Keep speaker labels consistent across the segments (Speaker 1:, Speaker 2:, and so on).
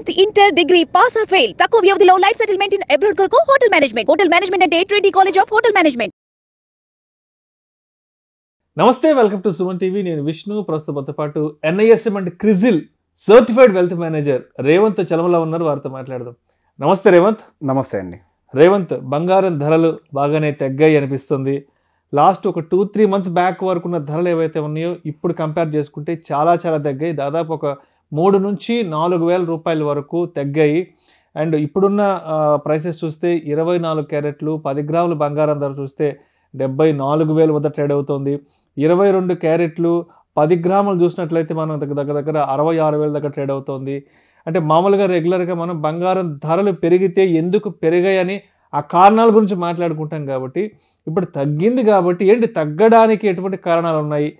Speaker 1: 10th inter degree pass or fail తక్కువ వ్యవధిలో life settlement in abroad కొరకు hotel management అంటే Trinity college of hotel management.
Speaker 2: నమస్తే, welcome to Suman TV. నేను విష్ణు. ప్రస్తుతంతో పాటు NISM and CRISIL certified wealth manager Revanth Chalamala ఉన్నారు. వారితో మాట్లాడదాం. నమస్తే రేవంత్.
Speaker 3: నమస్తే అండి.
Speaker 2: రేవంత్, బంగారం ధరలు బాగానే తగ్గాయి అనిపిస్తుంది. లాస్ట్ ఒక 2-3 మంత్స్ బ్యాక్ వరకు ఉన్న ధరలు ఏవైతే ఉన్నాయో ఇప్పుడు కంపేర్ చేసుకుంటే చాలా తగ్గాయి. దాదాపు ఒక 3 నుంచి 4 వేల రూపాయల వరకు తగ్గాయి. అండ్ ఇప్పుడున్న ప్రైసెస్ చూస్తే 24 క్యారెట్లు 10 గ్రాముల బంగారం ధర చూస్తే 74,000 వద్ద ట్రేడ్ అవుతుంది. 22 క్యారెట్లు 10 గ్రాములు చూసినట్లయితే మనం దగ్గర 66,000 దగ్గర ట్రేడ్ అవుతుంది. అంటే మామూలుగా రెగ్యులర్గా మనం బంగారం ధరలు పెరిగితే ఎందుకు పెరిగాయని ఆ కారణాల గురించి మాట్లాడుకుంటాం. కాబట్టి ఇప్పుడు తగ్గింది కాబట్టి ఏంటి తగ్గడానికి ఎటువంటి కారణాలు ఉన్నాయి,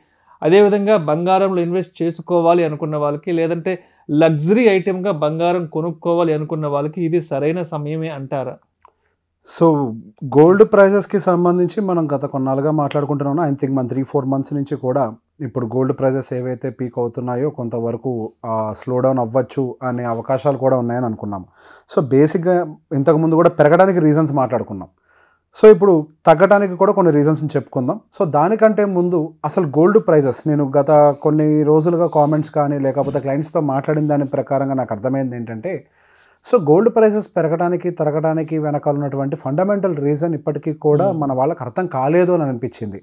Speaker 2: అదేవిధంగా బంగారంలో ఇన్వెస్ట్ చేసుకోవాలి అనుకున్న వాళ్ళకి, లేదంటే లగ్జరీ ఐటెంగా బంగారం కొనుక్కోవాలి అనుకున్న వాళ్ళకి ఇది సరైన సమయమే అంటారా?
Speaker 3: సో గోల్డ్ ప్రైజెస్కి సంబంధించి మనం గత కొన్నాళ్ళుగా మాట్లాడుకుంటున్నాం. ఐ థింక్ మన 3-4 మంత్స్ నుంచి కూడా ఇప్పుడు గోల్డ్ ప్రైజెస్ ఏవైతే పీక్ అవుతున్నాయో కొంతవరకు స్లో డౌన్ అవ్వచ్చు అనే అవకాశాలు కూడా ఉన్నాయని అనుకున్నాం. సో బేసిక్గా ఇంతకుముందు కూడా పెరగడానికి రీజన్స్ మాట్లాడుకున్నాం. సో ఇప్పుడు తగ్గడానికి కూడా కొన్ని రీజన్స్ని చెప్పుకుందాం. సో దానికంటే ముందు అసలు గోల్డ్ ప్రైజెస్, నేను గత కొన్ని రోజులుగా కామెంట్స్ కానీ లేకపోతే క్లయింట్స్తో మాట్లాడిన దాని ప్రకారంగా నాకు అర్థమైంది ఏంటంటే, సో గోల్డ్ ప్రైజెస్ పెరగడానికి తరగడానికి వెనకాల ఉన్నటువంటి ఫండమెంటల్ రీజన్ ఇప్పటికీ కూడా మన వాళ్ళకి అర్థం కాలేదు అని అనిపించింది.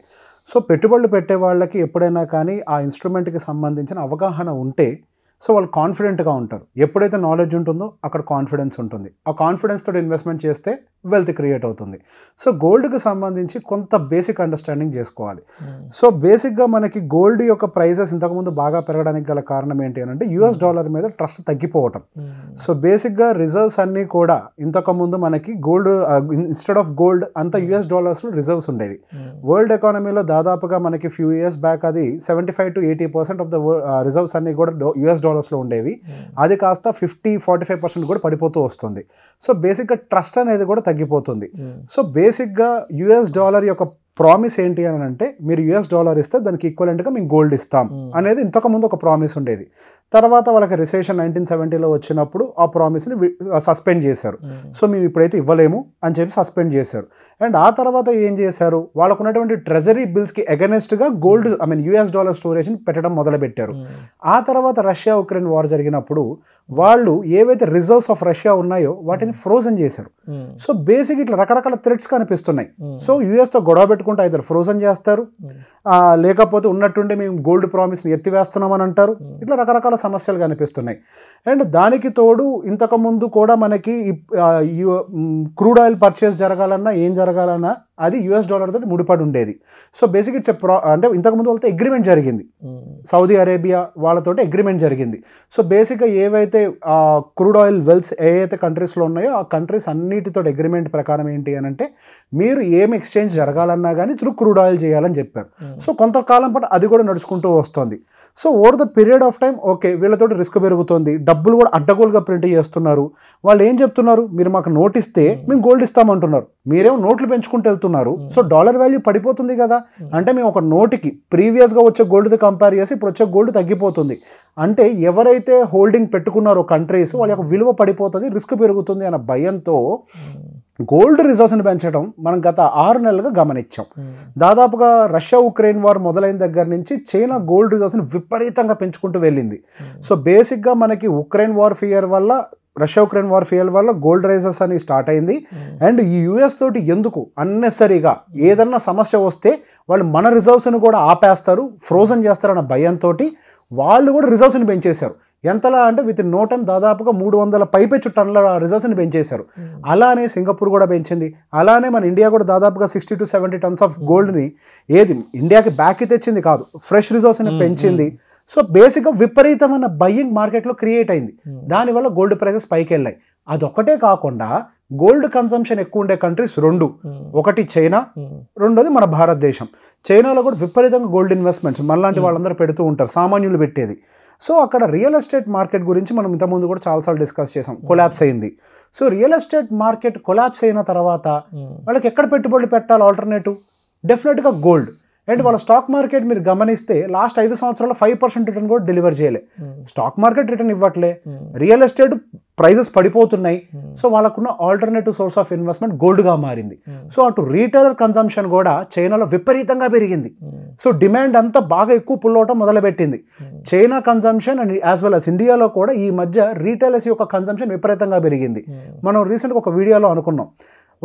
Speaker 3: సో పెట్టుబడులు పెట్టే వాళ్ళకి ఎప్పుడైనా కానీ ఆ ఇన్స్ట్రుమెంట్కి సంబంధించిన అవగాహన ఉంటే సో వాళ్ళు కాన్ఫిడెంట్గా ఉంటారు. ఎప్పుడైతే నాలెడ్జ్ ఉంటుందో అక్కడ కాన్ఫిడెన్స్ ఉంటుంది. ఆ కాన్ఫిడెన్స్ తోటి ఇన్వెస్ట్మెంట్ చేస్తే వెల్త్ క్రియేట్ అవుతుంది. సో గోల్డ్కి సంబంధించి కొంత బేసిక్ అండర్స్టాండింగ్ చేసుకోవాలి. సో బేసిక్గా మనకి గోల్డ్ యొక్క ప్రైజెస్ ఇంతకుముందు బాగా పెరగడానికి గల కారణం ఏంటి అని అంటే US$ మీద ట్రస్ట్ తగ్గిపోవటం. సో బేసిక్గా రిజర్వ్స్ అన్నీ కూడా ఇంతకుముందు మనకి గోల్డ్ ఇన్స్టెడ్ ఆఫ్ గోల్డ్ అంతా $లో రిజర్వ్స్ ఉండేవి. వరల్డ్ ఎకానమీలో దాదాపుగా మనకి ఫ్యూ ఇయర్స్ బ్యాక్ అది 75 to 80% ఆఫ్ ద రిజర్వ్స్ అన్నీ కూడా $లో ఉండేవి. అది కాస్త 50-45% కూడా పడిపోతూ వస్తుంది. సో బేసిక్గా ట్రస్ట్ అనేది కూడా తగ్గిపోతుంది. సో బేసిక్గా $, యొక్క ప్రామిస్ ఏంటి అని అంటే, మీరు $, ఇస్తే దానికి ఈక్వలెంట్గా మేము గోల్డ్ ఇస్తాం అనేది ఇంతకుముందు ఒక ప్రామిస్ ఉండేది. తర్వాత వాళ్ళకి రిసెషన్ 1970లో వచ్చినప్పుడు ఆ ప్రామిస్ని సస్పెండ్ చేశారు. సో మేము ఇప్పుడైతే ఇవ్వలేము అని చెప్పి సస్పెండ్ చేశారు. అండ్ ఆ తర్వాత ఏం చేశారు, వాళ్ళకు ఉన్నటువంటి ట్రెజరీ బిల్స్కి అగెనెస్ట్గా గోల్డ్ $, స్టోరేజ్ని పెట్టడం మొదలుపెట్టారు. ఆ తర్వాత రష్యా-ఉక్రెయిన్ వార్ జరిగినప్పుడు వాళ్ళు ఏవైతే రిజర్వ్స్ ఆఫ్ రష్యా ఉన్నాయో వాటిని ఫ్రోజన్ చేశారు. సో బేసిక్ ఇట్లా రకరకాల థ్రెట్స్ కనిపిస్తున్నాయి. సో యుఎస్తో గొడవ పెట్టుకుంటే అయితే ఫ్రోజన్ చేస్తారు, లేకపోతే ఉన్నట్టుండి మేము గోల్డ్ ప్రామిస్ని ఎత్తివేస్తున్నామని అంటారు. ఇట్లా రకరకాల సమస్యలు కనిపిస్తున్నాయి. అండ్ దానికి తోడు ఇంతకుముందు కూడా మనకి క్రూడ్ ఆయిల్ పర్చేస్ జరగాలన్నా ఏం జరగాలన్నా అది $, తోటి ముడిపడి ఉండేది. సో బేసిక్ ఇట్స్ అంటే ఇంతకుముందు వాళ్ళతో అగ్రిమెంట్ జరిగింది, సౌదీ అరేబియా వాళ్ళతోటి అగ్రిమెంట్ జరిగింది. సో బేసిక్గా ఏవైతే క్రూడ్ ఆయిల్ వెల్స్ ఏవైతే కంట్రీస్లో ఉన్నాయో ఆ కంట్రీస్ అన్నిటితో అగ్రిమెంట్ ప్రకారం ఏంటి అని అంటే, మీరు ఏం ఎక్స్చేంజ్ జరగాలన్నా కానీ త్రూ క్రూడ్ ఆయిల్ చేయాలని చెప్పారు. సో కొంతకాలం పాటు అది కూడా నడుచుకుంటూ వస్తుంది. So over the period of time okay వీళ్ళతోటి రిస్క్ పెరుగుతుంది, డబ్బులు కూడా అడ్డగోలుగా ప్రింట్ చేస్తున్నారు. వాళ్ళు ఏం చెప్తున్నారు, మీరు మాకు నోట్ ఇస్తే మేము గోల్డ్ ఇస్తామంటున్నారు, మీరేమో నోట్లు పెంచుకుంటూ వెళ్తున్నారు. సో డాలర్ వాల్యూ పడిపోతుంది కదా. అంటే మేము ఒక నోటుకి ప్రీవియస్గా వచ్చే గోల్డ్తో కంపేర్ చేసి ఇప్పుడు వచ్చే గోల్డ్ తగ్గిపోతుంది. అంటే ఎవరైతే హోల్డింగ్ పెట్టుకున్నారో కంట్రీస్ వాళ్ళ యొక్క విలువ పడిపోతుంది, రిస్క్ పెరుగుతుంది అన్న భయంతో గోల్డ్ రిజర్వ్స్ని పెంచడం మనం గత 6 నెలలుగా గమనించాం. దాదాపుగా రష్యా-ఉక్రెయిన్ వార్ మొదలైన దగ్గర నుంచి చైనా గోల్డ్ రిజర్వ్స్ని విపరీతంగా పెంచుకుంటూ వెళ్ళింది. సో బేసిక్గా మనకి రష్యా-ఉక్రెయిన్ వార్ ఫియర్ వల్ల గోల్డ్ రైజెస్ అని స్టార్ట్ అయింది. అండ్ ఈ US తోటి ఎందుకు అన్నెసరీగా ఏదన్నా సమస్య వస్తే వాళ్ళు మన రిజర్వ్స్ని కూడా ఆపేస్తారు, ఫ్రోజన్ చేస్తారన్న భయంతో వాళ్ళు కూడా రిజర్వ్స్ని పెంచేశారు. ఎంతలా అంటే విత్ నో టైం దాదాపుగా 300 పైపెచ్చు టన్నుల రిజర్వ్స్ని పెంచేశారు. అలానే సింగపూర్ కూడా పెంచింది. అలానే మన ఇండియా కూడా దాదాపుగా 60 to 70 టన్స్ ఆఫ్ గోల్డ్ని ఏది ఇండియాకి బ్యాక్కి తెచ్చింది కాదు, ఫ్రెష్ రిజర్వ్స్ని పెంచింది. సో బేసిక్గా విపరీతమైన బయ్యింగ్ మార్కెట్లో క్రియేట్ అయింది. దానివల్ల గోల్డ్ ప్రైసెస్ పైకి వెళ్ళాయి. అదొక్కటే కాకుండా గోల్డ్ కన్సంప్షన్ ఎక్కువ ఉండే కంట్రీస్ 2, ఒకటి చైనా, రెండోది మన భారతదేశం. చైనాలో కూడా విపరీతంగా గోల్డ్ ఇన్వెస్ట్మెంట్స్ మనలాంటి వాళ్ళందరూ పెడుతూ ఉంటారు, సామాన్యులు పెట్టేది. సో అక్కడ రియల్ ఎస్టేట్ మార్కెట్ గురించి మనం ఇంతకుముందు కూడా చాలాసార్లు డిస్కస్ చేసాం. కొలాప్స్ అయింది. So real estate market collapse అయిన తర్వాత వాళ్ళకి ఎక్కడ పెట్టుబడులు పెట్టాలి ఆల్టర్నేటివ్? డెఫినెట్గా గోల్డ్. అండ్ వాళ్ళ స్టాక్ మార్కెట్ మీరు గమనిస్తే లాస్ట్ 5 సంవత్సరాల్లో 5% రిటర్న్ కూడా డెలివర్ చేయలే. స్టాక్ మార్కెట్ రిటర్న్ ఇవ్వట్లే, రియల్ ఎస్టేట్ ప్రైజెస్ పడిపోతున్నాయి. సో వాళ్ళకున్న ఆల్టర్నేటివ్ సోర్స్ ఆఫ్ ఇన్వెస్ట్మెంట్ గోల్డ్గా మారింది. సో అటు రీటైలర్ కన్సంప్షన్ కూడా చైనాలో విపరీతంగా పెరిగింది. సో డిమాండ్ అంతా బాగా ఎక్కువ పుల్ అవటం మొదలుపెట్టింది. China consumption and as well as ఇండియాలో కూడా ఈ మధ్య రీటైలర్స్ యొక్క కన్సంప్షన్ విపరీతంగా పెరిగింది. మనం రీసెంట్గా ఒక వీడియోలో అనుకున్నాం,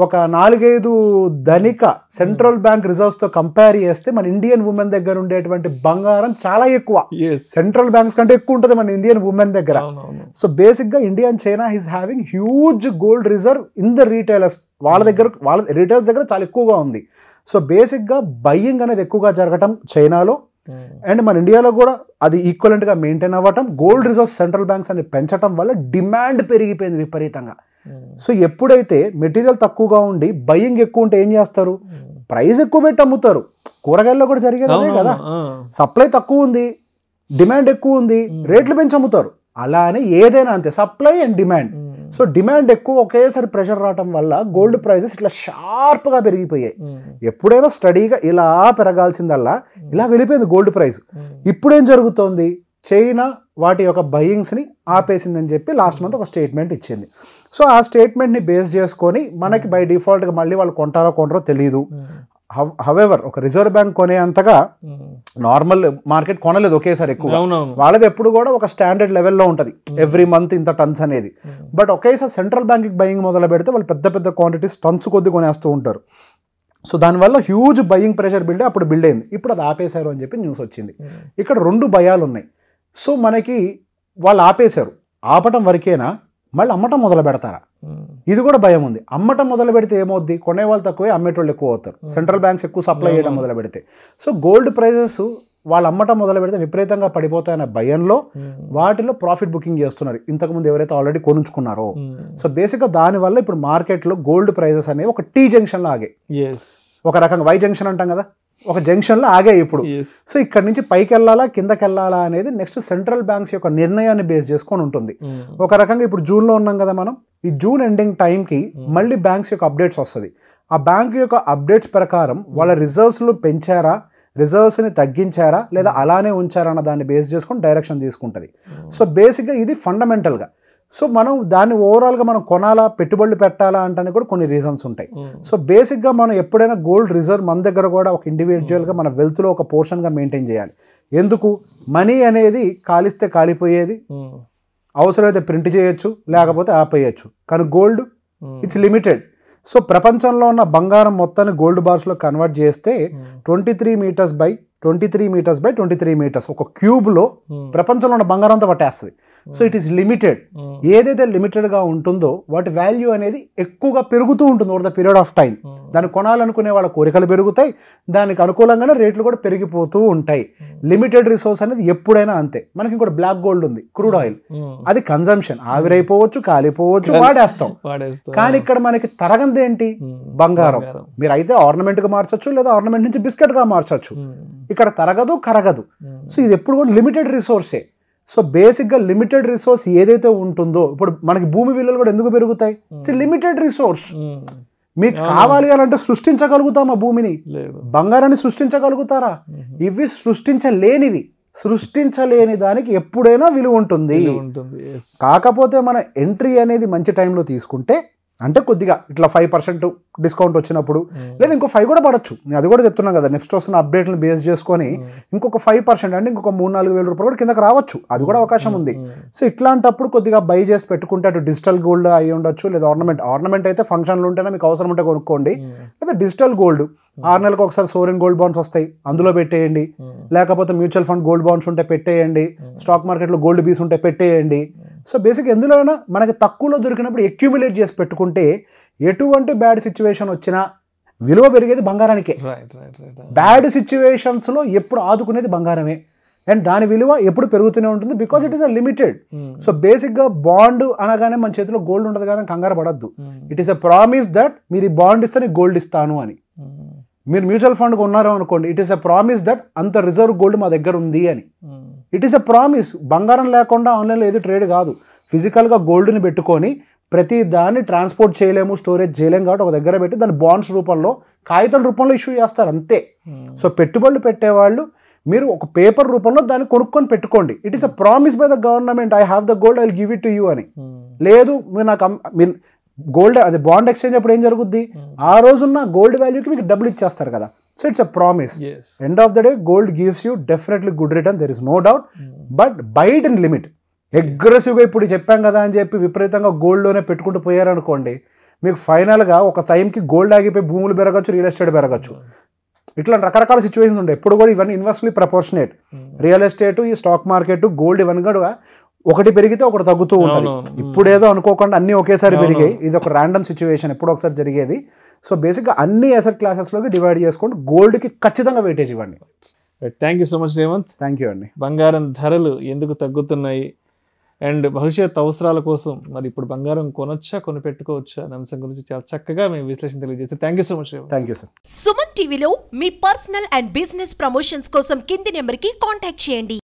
Speaker 3: ఒక 4-5 ధనిక సెంట్రల్ బ్యాంక్ రిజర్వ్స్తో కంపేర్ చేస్తే మన ఇండియన్ ఉమెన్ దగ్గర ఉండేటువంటి బంగారం చాలా ఎక్కువ, సెంట్రల్ బ్యాంక్స్ కంటే ఎక్కువ ఉంటుంది మన ఇండియన్ ఉమెన్ దగ్గర. సో బేసిక్గా India and China is having huge gold reserve in the retailers. వాళ్ళ రీటైలర్స్ దగ్గర చాలా ఎక్కువగా ఉంది. సో బేసిక్గా బయ్యింగ్ అనేది ఎక్కువగా జరగటం చైనాలో అండ్ మన ఇండియాలో కూడా అది ఈక్వలెంట్గా మెయింటైన్ అవ్వటం, గోల్డ్ రిజర్వ్స్ సెంట్రల్ బ్యాంక్స్ అని పెంచడం వల్ల డిమాండ్ పెరిగిపోయింది విపరీతంగా. సో ఎప్పుడైతే మెటీరియల్ తక్కువగా ఉండి బయ్యింగ్ ఎక్కువ ఉంటే ఏం చేస్తారు, ప్రైస్ ఎక్కువ పెట్టి అమ్ముతారు. కూరగాయల్లో కూడా జరిగేది అదే కదా, సప్లై తక్కువ ఉంది, డిమాండ్ ఎక్కువ ఉంది, రేట్లు పెంచి అమ్ముతారు. అలానే ఏదైనా అంతే, supply and demand. So demand ఎక్కువ ఒకేసారి ప్రెషర్ రావడం వల్ల గోల్డ్ ప్రైసెస్ ఇట్లా షార్ప్గా పెరిగిపోయాయి. ఎప్పుడైనా స్టడీగా ఇలా పెరగాల్సిందల్లా ఇలా వెళ్ళిపోయింది గోల్డ్ ప్రైస్. ఇప్పుడేం జరుగుతోంది, చైనా వాటి యొక్క బయింగ్స్ని ఆపేసిందని చెప్పి లాస్ట్ మంత్ ఒక స్టేట్మెంట్ ఇచ్చింది. సో ఆ స్టేట్మెంట్ని బేస్ చేసుకొని మనకి బై డిఫాల్ట్గా మళ్ళీ వాళ్ళు కొంటారో తెలియదు. హవెవర్ ఒక రిజర్వ్ బ్యాంక్ కొనే అంతగా నార్మల్ మార్కెట్ కొనలేదు ఒకేసారి ఎక్కువ. వాళ్ళది ఎప్పుడు కూడా ఒక స్టాండర్డ్ లెవెల్లో ఉంటుంది, ఎవ్రీ మంత్ ఇంత టన్స్ అనేది. బట్ ఒకేసారి సెంట్రల్ బ్యాంక్ బయింగ్ మొదలు పెడితే వాళ్ళు పెద్ద పెద్ద క్వాంటిటీస్ టన్స్ కొద్ది కొనేస్తూ ఉంటారు. సో దానివల్ల హ్యూజ్ బయింగ్ ప్రెషర్ అప్పుడు బిల్డ్ అయింది. ఇప్పుడు అది ఆపేశారు అని చెప్పి న్యూస్ వచ్చింది. ఇక్కడ 2 భయాలు ఉన్నాయి. సో మనకి వాళ్ళు ఆపేశారు, ఆపటం వరకేనా, మళ్ళీ అమ్మటం మొదలు పెడతారా, ఇది కూడా భయం ఉంది. అమ్మటం మొదలు పెడితే ఏమవుద్ది, కొనేవాళ్ళు తక్కువే అమ్మేటోళ్ళు ఎక్కువ అవుతారు, సెంట్రల్ బ్యాంక్స్ ఎక్కువ సప్లై చేయడం మొదలు పెడితే. సో గోల్డ్ ప్రైజెస్ వాళ్ళు అమ్మటం మొదలు పెడితే విపరీతంగా పడిపోతాయన్న భయంలో వాటిలో ప్రాఫిట్ బుకింగ్ చేస్తున్నారు ఇంతకుముందు ఎవరైతే ఆల్రెడీ కొనుక్కున్నారో. సో బేసిక్గా దానివల్ల ఇప్పుడు మార్కెట్లో గోల్డ్ ప్రైజెస్ అనేవి ఒక టీ జంక్షన్లో ఆగాయి. ఒక రకంగా వై జంక్షన్ అంటాం కదా, ఒక జంక్షన్లో ఆగాయి ఇప్పుడు. సో ఇక్కడ నుంచి పైకి వెళ్ళాలా కిందకి వెళ్ళాలా అనేది నెక్స్ట్ సెంట్రల్ బ్యాంక్స్ యొక్క నిర్ణయాన్ని బేస్ చేసుకొని ఉంటుంది. ఒక రకంగా ఇప్పుడు జూన్లో ఉన్నాం కదా మనం, ఈ జూన్ ఎండింగ్ టైంకి మళ్ళీ బ్యాంక్స్ యొక్క అప్డేట్స్ వస్తుంది. ఆ బ్యాంక్ యొక్క అప్డేట్స్ ప్రకారం వాళ్ళ రిజర్వ్స్లు పెంచారా, రిజర్వ్స్ని తగ్గించారా, లేదా అలానే ఉంచారా అన్న దాన్ని బేస్ చేసుకొని డైరెక్షన్ తీసుకుంటుంది. సో బేసిక్గా ఇది ఫండమెంటల్గా. సో మనం దాన్ని ఓవరాల్గా మనం కొనాలా, పెట్టుబడులు పెట్టాలా అంటే కూడా కొన్ని రీజన్స్ ఉంటాయి. సో బేసిక్గా మనం ఎప్పుడైనా గోల్డ్ రిజర్వ్ మన దగ్గర కూడా ఒక ఇండివిజువల్గా మన వెల్త్లో ఒక పోర్షన్గా మెయింటైన్ చేయాలి. ఎందుకు, మనీ అనేది కాలిస్తే కాలిపోయేది, అవసరమైతే ప్రింట్ చేయొచ్చు, లేకపోతే ఆపేయచ్చు. కానీ గోల్డ్ ఇట్స్ లిమిటెడ్. సో ప్రపంచంలో ఉన్న బంగారం మొత్తాన్ని గోల్డ్ బార్స్లో కన్వర్ట్ చేస్తే 23 metres by 23 metres by 23 metres ఒక క్యూబ్లో ప్రపంచంలో ఉన్న బంగారం అంతా పట్టేస్తుంది. So it is limited. ఏదైతే లిమిటెడ్గా ఉంటుందో వాటి వాల్యూ అనేది ఎక్కువగా పెరుగుతూ ఉంటుంది over the period of time. దాన్ని కొనాలనుకునే వాళ్ళ కోరికలు పెరుగుతాయి, దానికి అనుకూలంగానే రేట్లు కూడా పెరిగిపోతూ ఉంటాయి. లిమిటెడ్ రిసోర్స్ అనేది ఎప్పుడైనా అంతే. మనకి ఇంకోటి బ్లాక్ గోల్డ్ ఉంది, క్రూడ్ ఆయిల్, అది కన్జంప్షన్, ఆవిరైపోవచ్చు, కాలిపోవచ్చు, వాడేస్తాం. కానీ ఇక్కడ మనకి తరగంది ఏంటి, బంగారం. మీరు అయితే ఆర్నమెంట్గా మార్చొచ్చు, లేదా ఆర్నమెంట్ నుంచి బిస్కెట్గా మార్చొచ్చు. ఇక్కడ తరగదు, కరగదు. సో ఇది ఎప్పుడు కూడా లిమిటెడ్ రిసోర్సే. సో బేసిక్గా లిమిటెడ్ రిసోర్స్ ఏదైతే ఉంటుందో, ఇప్పుడు మనకి భూమి విలువలు కూడా ఎందుకు పెరుగుతాయి, లిమిటెడ్ రిసోర్స్. మీకు కావాలి అంటే సృష్టించగలుగుతాం ఆ భూమిని, బంగారాన్ని సృష్టించగలుగుతారా, ఇవి సృష్టించలేనివి. సృష్టించలేని దానికి ఎప్పుడైనా విలువ ఉంటుంది. కాకపోతే మన ఎంట్రీ అనేది మంచి టైంలో తీసుకుంటే, అంటే కొద్దిగా ఇట్లా 5% డిస్కౌంట్ వచ్చినప్పుడు, లేదా ఇంకో 5 కూడా పడచ్చు. నేను అది కూడా చెప్తున్నాను కదా, నెక్స్ట్ వస్తున్న అప్డేట్లను బేస్ చేసుకొని ఇంకొక 5% అంటే ఇంకొక 3-4 వేల రూపాయలు కూడా కిందకి రావచ్చు, అది కూడా అవకాశం ఉంది. సో ఇట్లాంటప్పుడు కొద్దిగా బై చేసి పెట్టుకుంటే, అటు డిజిటల్ గోల్డ్ అయి ఉండొచ్చు, లేదా ఆర్నమెంట్ అయితే ఫంక్షన్లు ఉంటేనే మీకు అవసరం ఉంటే కొనుక్కోండి, లేదా డిజిటల్ గోల్డ్ 6 నెలలకు ఒకసారి సోవరెన్ గోల్డ్ బాండ్స్ వస్తాయి, అందులో పెట్టేయండి. లేకపోతే మ్యూచువల్ ఫండ్ గోల్డ్ బాండ్స్ ఉంటే పెట్టేయండి, స్టాక్ మార్కెట్లో గోల్డ్ బీస్ ఉంటే పెట్టేయండి. సో బేసిక్ ఎందులోనైనా మనకి తక్కువలో దొరికినప్పుడు అక్యూములేట్ చేసి పెట్టుకుంటే ఎటువంటి బ్యాడ్ సిచ్యువేషన్ వచ్చినా విలువ పెరిగేది బంగారానికే. బ్యాడ్ సిచ్యువేషన్స్లో ఎప్పుడు ఆదుకునేది బంగారమే, అండ్ దాని విలువ ఎప్పుడు పెరుగుతూనే ఉంటుంది, because it is a limited. So బేసిక్గా బాండ్ అనగానే మన చేతిలో గోల్డ్ ఉండదు కానీ కంగారు పడద్దు. It is a promise that మీరు ఈ బాండ్ ఇస్తే నీకు గోల్డ్ ఇస్తాను అని. మీరు మ్యూచువల్ ఫండ్ కొన్నారు అనుకోండి, it is a promise that అంత రిజర్వ్ గోల్డ్ మా దగ్గర ఉంది అని. It is a promise. బంగారం లేకుండా ఆన్లైన్లో ఏది ట్రేడ్ కాదు. ఫిజికల్గా గోల్డ్ని పెట్టుకొని ప్రతి దాన్ని ట్రాన్స్పోర్ట్ చేయలేము, స్టోరేజ్ చేయలేము, కాబట్టి ఒక దగ్గర పెట్టి దాన్ని బాండ్స్ రూపంలో, కాగితాల రూపంలో ఇష్యూ చేస్తారు అంతే. సో పెట్టుబడులు పెట్టేవాళ్ళు మీరు ఒక పేపర్ రూపంలో దాన్ని కొనుక్కొని పెట్టుకోండి. It is a promise by the government, I have the gold, I will give it to you అని. లేదు మీరు నాకు మీరు గోల్డ్ అది బాండ్ ఎక్స్చేంజ్ అప్పుడు ఏం జరుగుద్ది, ఆ రోజున్న గోల్డ్ వాల్యూకి మీకు డబ్బులు ఇచ్చేస్తారు కదా. So it's a promise. End of the day gold gives you definitely good return, there is no doubt. But buy it in limit. అగ్రెసివ్గా ఇప్పుడు చెప్పాం కదా అని చెప్పి విపరీతంగా గోల్డ్లోనే పెట్టుకుంటూ పోయారనుకోండి, మీకు ఫైనల్గా ఒక టైంకి గోల్డ్ ఆగిపోయి భూములు పెరగచ్చు, రియల్ ఎస్టేట్ పెరగచ్చు. ఇట్లా రకరకాల సిచ్యువేషన్స్ ఉంటాయి. ఎప్పుడు కూడా ఇవన్నీ ఇన్వర్స్లీ ప్రపోర్షనేట్. రియల్ ఎస్టేట్, ఈ స్టాక్ మార్కెట్, గోల్డ్ ఇవన్నీ కూడా ఒకటి పెరిగితే ఒకటి తగ్గుతూ ఉంటుంది. ఇప్పుడు ఏదో అనుకోకుండా అన్ని ఒకేసారి పెరిగాయి, ఇది ఒక ర్యాండమ్ సిచ్యువేషన్, ఎప్పుడో ఒకసారి జరిగేది. సో బేసిక్గా అన్ని అసెట్ క్లాసెస్లోకి డివైడ్ చేసుకోండి, గోల్డ్కి ఖచ్చితంగా వెయిటేజ్ ఇవ్వండి.
Speaker 2: Thank you so much Revanth.
Speaker 3: Thank you అండి.
Speaker 2: బంగారం ధరలు ఎందుకు తగ్గుతున్నాయి అండ్ భవిష్యత్ అవసరాల కోసం మరి ఇప్పుడు బంగారం కొనొచ్చా కొనిపెట్టుకోవచ్చా అనే అంశం గురించి చాలా చక్కగా మేము విశ్లేషణ తెలియజేస్తాం. Thank you so much Revanth.
Speaker 3: Thank you sir.
Speaker 4: Suman టీవీలో మీ పర్సనల్ అండ్ బిజినెస్ ప్రమోషన్స్ కోసం కింది నెంబర్కి కాంటాక్ట్ చేయండి.